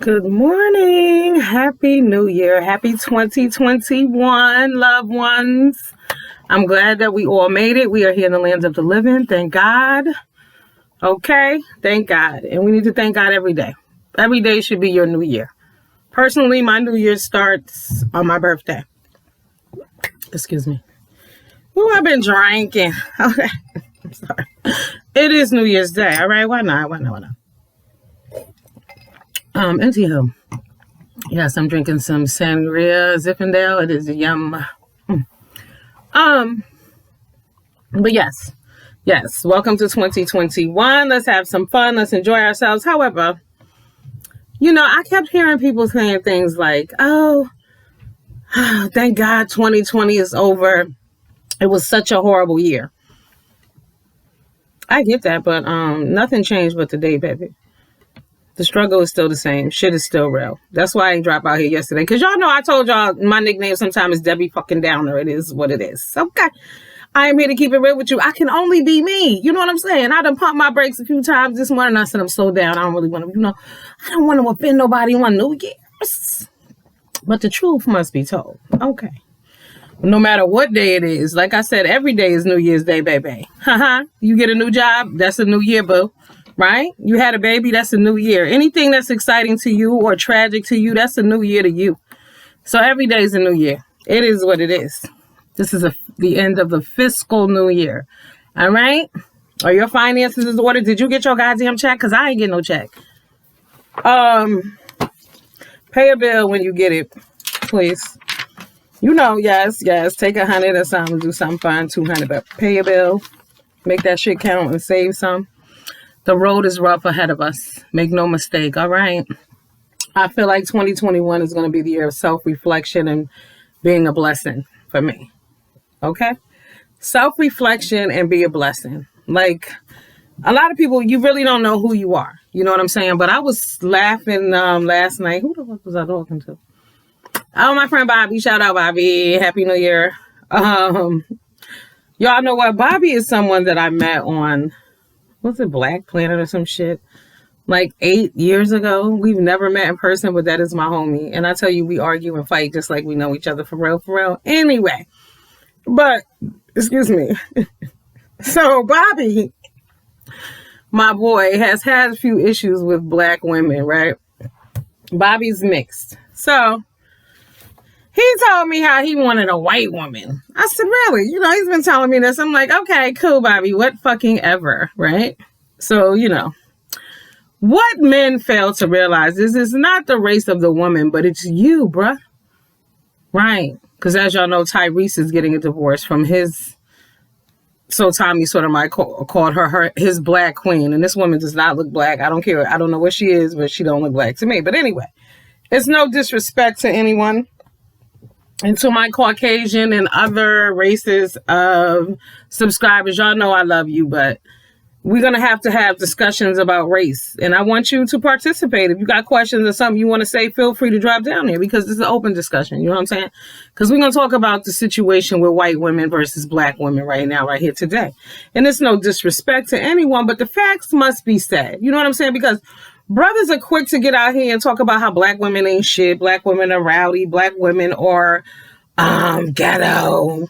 Good morning. Happy New Year. Happy 2021, loved ones. I'm glad that we all made it. We are here in the lands of the living. Thank God. Okay? Thank God. And we need to thank God every day. Every day should be your new year. Personally, my new year starts on my birthday. Excuse me. Ooh, I've been drinking. Okay. I'm sorry. It is New Year's Day. All right? Why not? Anywho, yes, I'm drinking some sangria Zinfandel. It is yum. But yes, welcome to 2021. Let's have some fun. Let's enjoy ourselves. However, I kept hearing people saying things like, oh, thank God 2020 is over. It was such a horrible year. I get that, but nothing changed but today, baby. The struggle is still the same. Shit is still real. That's why I ain't drop out here yesterday. Because y'all know I told y'all my nickname sometimes is Debbie fucking Downer. It is what it is. Okay. I am here to keep it real with you. I can only be me. You know what I'm saying? I done pumped my brakes a few times this morning. I said I'm slowed down. I don't really want to, I don't want to offend nobody on New Year's. But the truth must be told. Okay. No matter what day it is. Like I said, every day is New Year's Day, baby. You get a new job. That's a new year, boo. Right? You had a baby, that's a new year. Anything that's exciting to you or tragic to you, that's a new year to you. So every day is a new year. It is what it is. This is the end of the fiscal new year. All right? Are your finances in order? Did you get your goddamn check? Because I ain't getting no check. Pay a bill when you get it, please. Yes. Take 100 or something. Do something fun, 200. But pay a bill. Make that shit count and save some. The road is rough ahead of us. Make no mistake. All right. I feel like 2021 is going to be the year of self-reflection and being a blessing for me. Okay. Self-reflection and be a blessing. Like a lot of people, you really don't know who you are. You know what I'm saying? But I was laughing last night. Who the fuck was I talking to? Oh, my friend Bobby. Shout out, Bobby. Happy New Year. Y'all know what? Bobby is someone that I met on, what's it, Black Planet or some shit? Like 8 years ago. We've never met in person, but that is my homie. And I tell you, we argue and fight just like we know each other for real. Anyway, but, excuse me. So Bobby, my boy, has had a few issues with Black women, right? Bobby's mixed. So he told me how he wanted a white woman. I said, really? He's been telling me this. I'm like, okay, cool, Bobby. What fucking ever, right? So, what men fail to realize is it's not the race of the woman, but it's you, bruh. Right. Because as y'all know, Tyrese is getting a divorce from his, so Tommy sort of called her his black queen. And this woman does not look black. I don't care. I don't know what she is, but she don't look black to me. But anyway, it's no disrespect to anyone. And to my Caucasian and other races of subscribers, y'all know I love you, but we're going to have discussions about race. And I want you to participate. If you got questions or something you want to say, feel free to drop down there because it's an open discussion. You know what I'm saying? Because we're going to talk about the situation with white women versus Black women right now, right here today. And it's no disrespect to anyone, but the facts must be said. You know what I'm saying? Because brothers are quick to get out here and talk about how Black women ain't shit. Black women are rowdy. Black women are ghetto.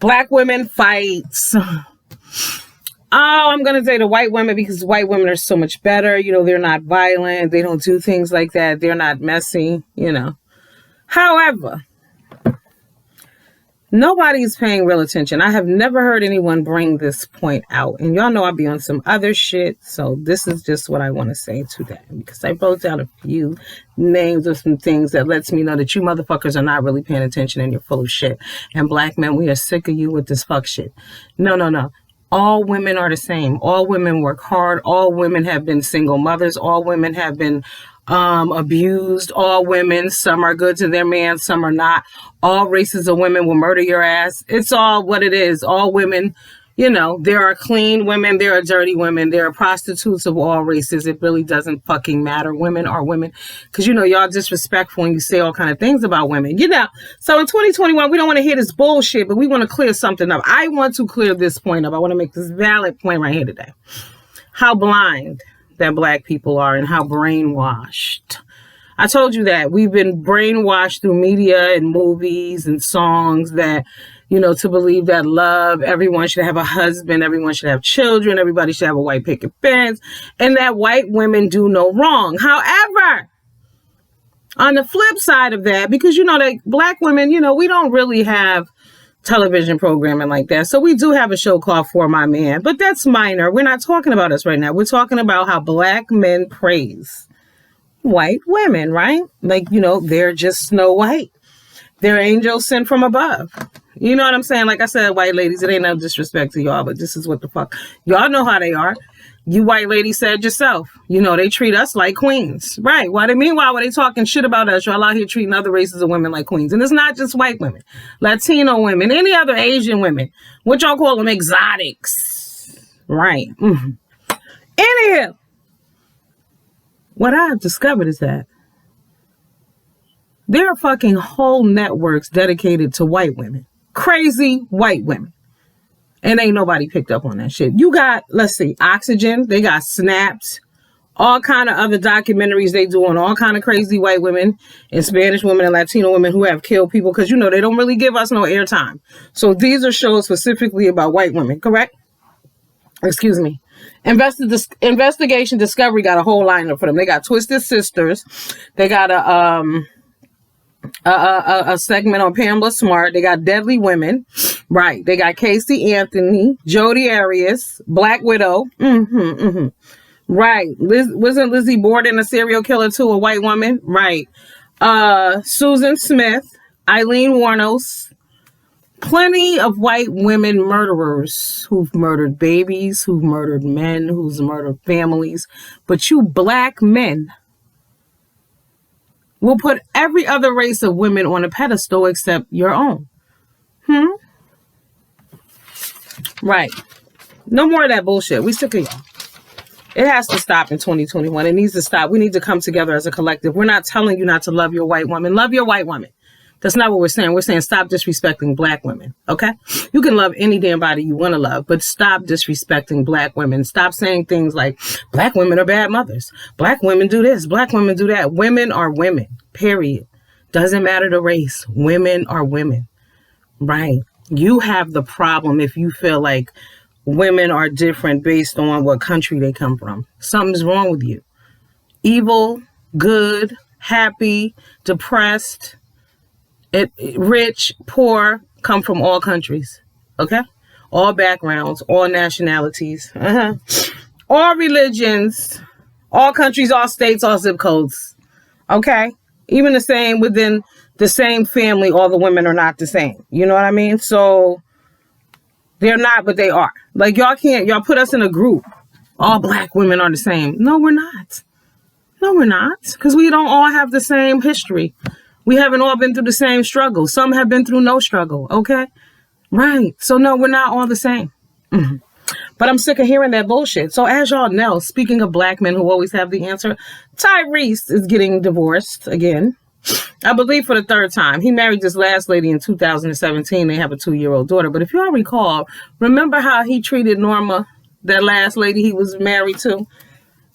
Black women fights. I'm going to say the white women because white women are so much better. They're not violent. They don't do things like that. They're not messy, However, nobody's paying real attention. I have never heard anyone bring this point out. And y'all know I'll be on some other shit. So this is just what I want to say today. Because I wrote down a few names of some things that lets me know that you motherfuckers are not really paying attention and you're full of shit. And Black men, we are sick of you with this fuck shit. No. All women are the same. All women work hard. All women have been single mothers. All women have been abused. All women, some are good to their man, some are not. All races of women will murder your ass. It's all what it is. All women, there are clean women, there are dirty women, there are prostitutes of all races. It really doesn't fucking matter. Women are women. Because, y'all disrespectful when you say all kind of things about women. So in 2021, we don't want to hear this bullshit, but we want to clear something up. I want to clear this point up. I want to make this valid point right here today. How blind that Black people are and how brainwashed I told you that we've been brainwashed through media and movies and songs that, to believe that love, everyone should have a husband, everyone should have children, everybody should have a white picket fence, and that white women do no wrong. However, on the flip side of that, because, that black women, we don't really have television programming like that. So we do have a show called For My Man, but that's minor. We're not talking about us right now. We're talking about how black men praise white women, right? Like, they're just Snow White. They're angels sent from above. You know what I'm saying? Like I said, white ladies, it ain't no disrespect to y'all, but this is what the fuck. Y'all know how they are. You white ladies said yourself, they treat us like queens. Right. Meanwhile, when they talking shit about us, y'all out here treating other races of women like queens. And it's not just white women, Latino women, any other Asian women. What y'all call them? Exotics. Right. Mm-hmm. Anyhow, what I've discovered is that there are fucking whole networks dedicated to white women. Crazy white women. And ain't nobody picked up on that shit. You got, let's see, Oxygen. They got Snapped. All kind of other documentaries they do on all kind of crazy white women and Spanish women and Latino women who have killed people. Because, they don't really give us no airtime. So these are shows specifically about white women, correct? Excuse me. Investigation Discovery got a whole lineup for them. They got Twisted Sisters. They got a segment on Pamela Smart. They got Deadly Women. Right. They got Casey Anthony, Jodi Arias, Black Widow. Right. Wasn't Lizzie Borden a serial killer too, a white woman? Right. Susan Smith, Eileen Wuornos. Plenty of white women murderers who've murdered babies, who've murdered men, who's murdered families. But you black men will put every other race of women on a pedestal except your own. Right. No more of that bullshit. We sick of y'all. It has to stop in 2021. It needs to stop. We need to come together as a collective. We're not telling you not to love your white woman. Love your white woman. That's not what we're saying. We're saying stop disrespecting black women. Okay? You can love any damn body you want to love, but stop disrespecting black women. Stop saying things like black women are bad mothers. Black women do this. Black women do that. Women are women. Period. Doesn't matter the race. Women are women. Right. You have the problem if you feel like women are different based on what country they come from. Something's wrong with you. Evil, good, happy, depressed, rich, poor, come from all countries. Okay? All backgrounds, all nationalities, all religions, all countries, all states, all zip codes. Okay? Even the same within the same family, all the women are not the same. You know what I mean? So they're not, but they are. Like y'all put us in a group. All black women are the same. No, we're not. No, we're not. Because we don't all have the same history. We haven't all been through the same struggle. Some have been through no struggle. Okay? Right. So no, we're not all the same. But I'm sick of hearing that bullshit. So as y'all know, speaking of black men who always have the answer, Tyrese is getting divorced again. I believe for the third time. He married this last lady in 2017. They have a 2-year-old daughter. But if y'all recall, remember how he treated Norma, that last lady he was married to?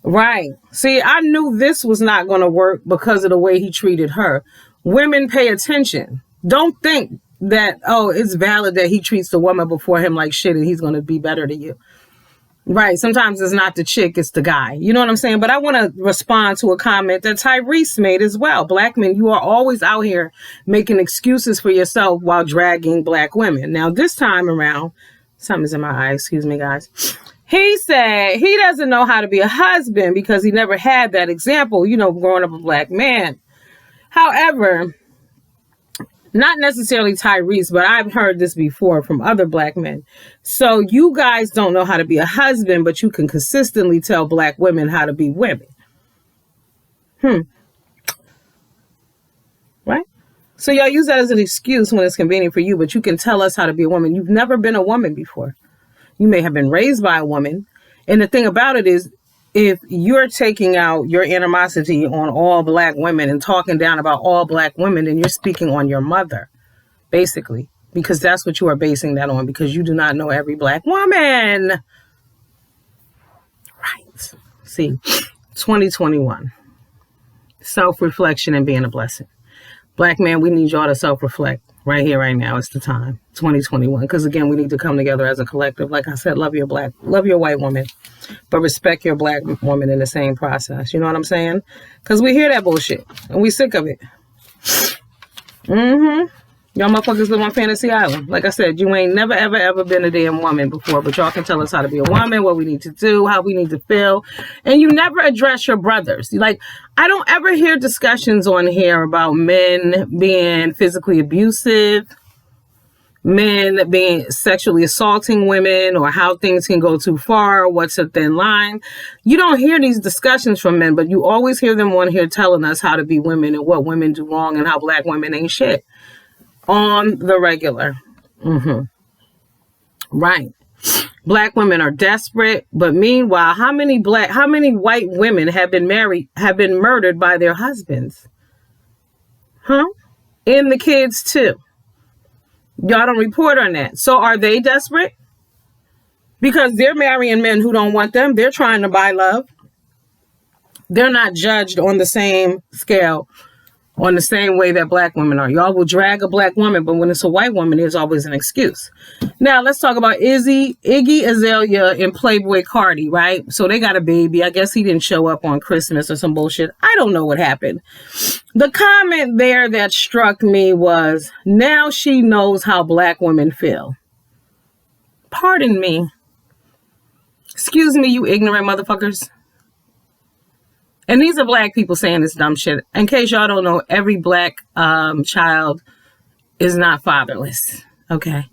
Right. See, I knew this was not going to work because of the way he treated her. Women pay attention. Don't think that, it's valid that he treats the woman before him like shit and he's going to be better to you. Right. Sometimes it's not the chick, it's the guy. You know what I'm saying? But I want to respond to a comment that Tyrese made as well. Black men, you are always out here making excuses for yourself while dragging black women. Now, this time around, something's in my eye. Excuse me, guys. He said he doesn't know how to be a husband because he never had that example, growing up a black man. However, not necessarily Tyrese, but I've heard this before from other black men. So you guys don't know how to be a husband, but you can consistently tell black women how to be women. Right? So y'all use that as an excuse when it's convenient for you, but you can tell us how to be a woman. You've never been a woman before. You may have been raised by a woman. And the thing about it is, if you're taking out your animosity on all black women and talking down about all black women, then you're speaking on your mother, basically, because that's what you are basing that on, because you do not know every black woman. Right. See, 2021. Self-reflection and being a blessing. Black man, we need y'all to self-reflect right here, right now. It's the time, 2021. Because again, we need to come together as a collective. Like I said, love your white woman, but respect your black woman in the same process. You know what I'm saying? Because we hear that bullshit and we sick of it. Y'all motherfuckers live on Fantasy Island. Like I said, you ain't never, ever, ever been a damn woman before, but y'all can tell us how to be a woman, what we need to do, how we need to feel. And you never address your brothers. Like, I don't ever hear discussions on here about men being physically abusive, men being sexually assaulting women, or how things can go too far, what's a thin line. You don't hear these discussions from men, but you always hear them on here telling us how to be women and what women do wrong and how black women ain't shit. On the regular. Right. Black women are desperate, but meanwhile, how many white women have been murdered by their husbands? And the kids too. Y'all don't report on that. So are they desperate? Because they're marrying men who don't want them. They're trying to buy love. They're not judged on the same scale, on the same way that black women are. Y'all will drag a black woman, but when it's a white woman, there's always an excuse. Now, let's talk about Iggy, Izalea, and Playboy Cardi, right? So they got a baby. I guess he didn't show up on Christmas or some bullshit. I don't know what happened. The comment there that struck me was, now she knows how black women feel. Pardon me. Excuse me, you ignorant motherfuckers. And these are black people saying this dumb shit. In case y'all don't know, every black child is not fatherless. Okay.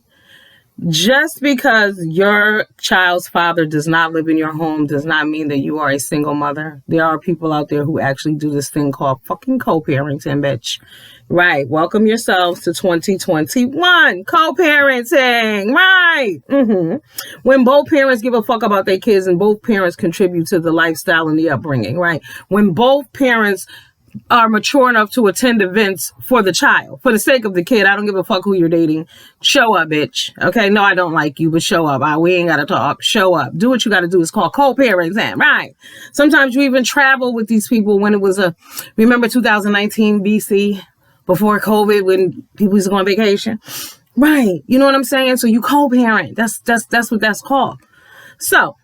Just because your child's father does not live in your home does not mean that you are a single mother. There are people out there who actually do this thing called fucking co-parenting, bitch. Right. Welcome yourselves to 2021. Co-parenting. Right. When both parents give a fuck about their kids and both parents contribute to the lifestyle and the upbringing. Right. When both parents are mature enough to attend events for the child, for the sake of the kid. I don't give a fuck who you're dating. Show up, bitch. Okay, no, I don't like you, but show up. We ain't gotta talk. Show up. Do what you gotta do. It's called co-parenting, right? Sometimes you even travel with these people when it was remember 2019 BC, before COVID, when people used to go on vacation? Right. You know what I'm saying? So you co-parent. That's what that's called. So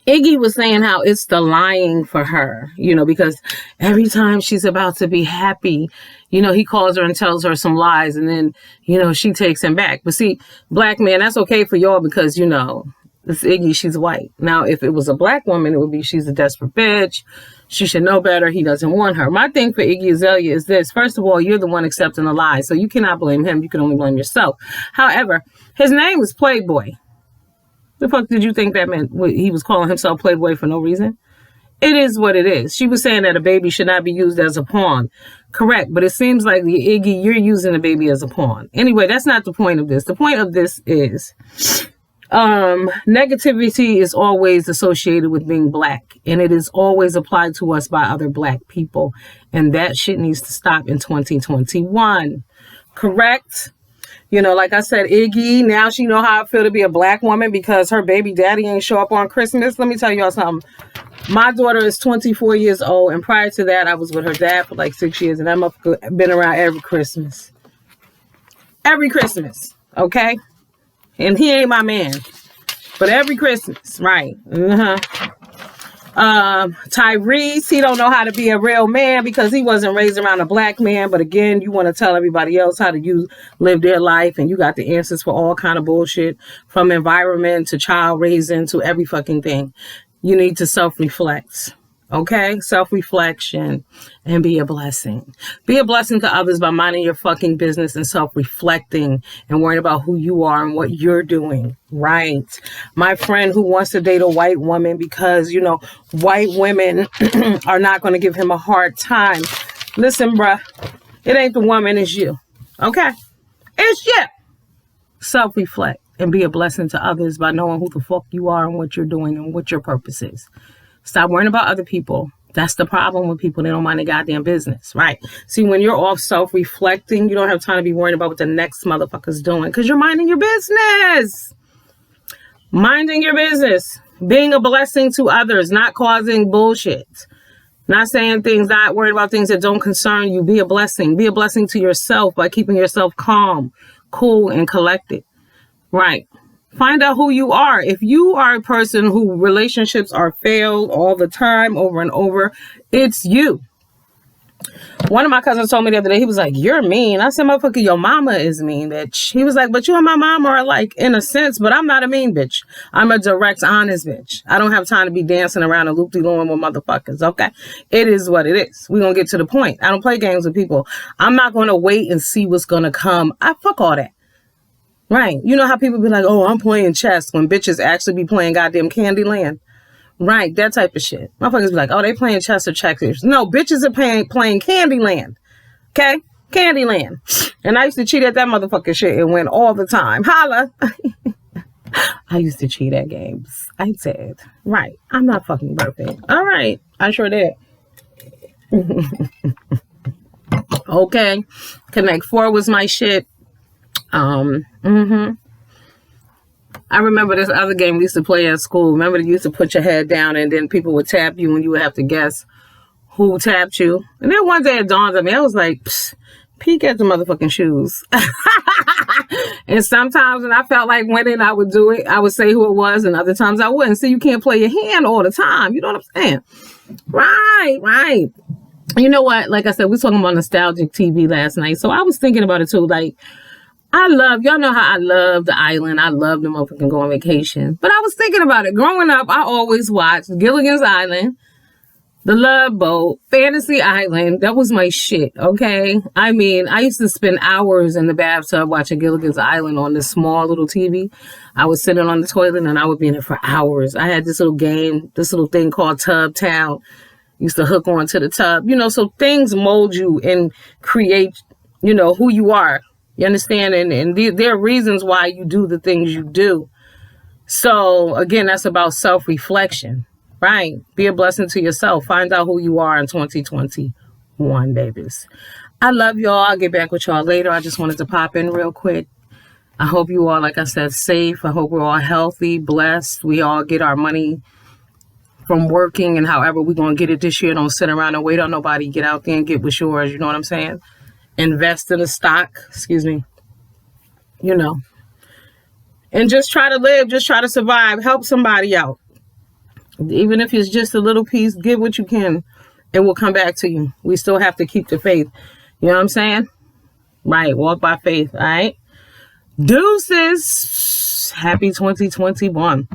Iggy was saying how it's the lying for her, because every time she's about to be happy, he calls her and tells her some lies, and then, she takes him back. But see, black man, that's okay for y'all because, it's Iggy, she's white. Now, if it was a black woman, it would be she's a desperate bitch. She should know better. He doesn't want her. My thing for Iggy Azalea is this. First of all, you're the one accepting the lie, so you cannot blame him. You can only blame yourself. However, his name is Playboy. The fuck did you think that meant? He was calling himself Playboy for no reason? It is what it is. She was saying that a baby should not be used as a pawn. Correct. But it seems like, Iggy, you're using a baby as a pawn. Anyway, that's not the point of this. The point of this is negativity is always associated with being black. And it is always applied to us by other black people. And that shit needs to stop in 2021. Correct? Like I said, Iggy, now she know how I feel to be a black woman because her baby daddy ain't show up on Christmas. Let me tell y'all something. My daughter is 24 years old, and prior to that, I was with her dad for like 6 years, and I've been around every Christmas. Every Christmas, okay? And he ain't my man. But every Christmas, right. Tyrese, he don't know how to be a real man because he wasn't raised around a black man. But again, you want to tell everybody else how to live their life, and you got the answers for all kind of bullshit, from environment to child raising to every fucking thing. You need to self-reflect. Okay? Self-reflection and be a blessing. Be a blessing to others by minding your fucking business and self-reflecting and worrying about who you are and what you're doing. Right. My friend who wants to date a white woman because, white women are not going to give him a hard time. Listen, bruh, it ain't the woman, it's you. Okay? It's you. Self-reflect and be a blessing to others by knowing who the fuck you are and what you're doing and what your purpose is. Stop worrying about other people. That's the problem with people. They don't mind their goddamn business, right? See, when you're off self-reflecting, you don't have time to be worrying about what the next motherfucker's doing because you're minding your business. Minding your business. Being a blessing to others, not causing bullshit. Not saying things, not worried about things that don't concern you. Be a blessing. Be a blessing to yourself by keeping yourself calm, cool, and collected. Right. Find out who you are. If you are a person who relationships are failed all the time, over and over, it's you. One of my cousins told me the other day, he was like, you're mean. I said, motherfucker, your mama is mean, bitch. He was like, but you and my mama are like, in a sense, but I'm not a mean bitch. I'm a direct, honest bitch. I don't have time to be dancing around and loop-de-looing with motherfuckers, okay? It is what it is. We're going to get to the point. I don't play games with people. I'm not going to wait and see what's going to come. I fuck all that. Right. You know how people be like, oh, I'm playing chess when bitches actually be playing goddamn Candyland. Right, that type of shit. Motherfuckers be like, oh, they playing chess or checkers. No, bitches are playing Candyland. Okay? Candyland. And I used to cheat at that motherfucking shit and win all the time. Holla. I used to cheat at games. I did. Right. I'm not fucking perfect. All right. I sure did. Okay. Connect 4 was my shit. I remember this other game we used to play at school. Remember you used to put your head down and then people would tap you and you would have to guess who tapped you. And then one day it dawned on me. I was like, peek at the motherfucking shoes. And sometimes when I felt like winning, I would do it. I would say who it was, and other times I wouldn't. So you can't play your hand all the time. You know what I'm saying? Right. You know what? Like I said, we were talking about nostalgic TV last night. So I was thinking about it too. Like, y'all know how I love the island. I love the motherfucking go on vacation. But I was thinking about it. Growing up, I always watched Gilligan's Island, The Love Boat, Fantasy Island. That was my shit, okay? I mean, I used to spend hours in the bathtub watching Gilligan's Island on this small little TV. I would sit on the toilet and I would be in it for hours. I had this little game, this little thing called Tub Town. Used to hook onto the tub. You know, so things mold you and create, you know, who you are. You understand? And there are reasons why you do the things you do. So, again, that's about self-reflection, right? Be a blessing to yourself. Find out who you are in 2021, babies. I love y'all. I'll get back with y'all later. I just wanted to pop in real quick. I hope you all, like I said, safe. I hope we're all healthy, blessed. We all get our money from working, and however we're going to get it this year. Don't sit around and wait on nobody. Get out there and get what's yours. You know what I'm saying? Invest in a stock, you know, and just try to live, just try to survive, help somebody out. Even if it's just a little piece, give what you can. It will come back to you. We still have to keep the faith. You know what I'm saying? Right. Walk by faith. All right. Deuces. Happy 2021.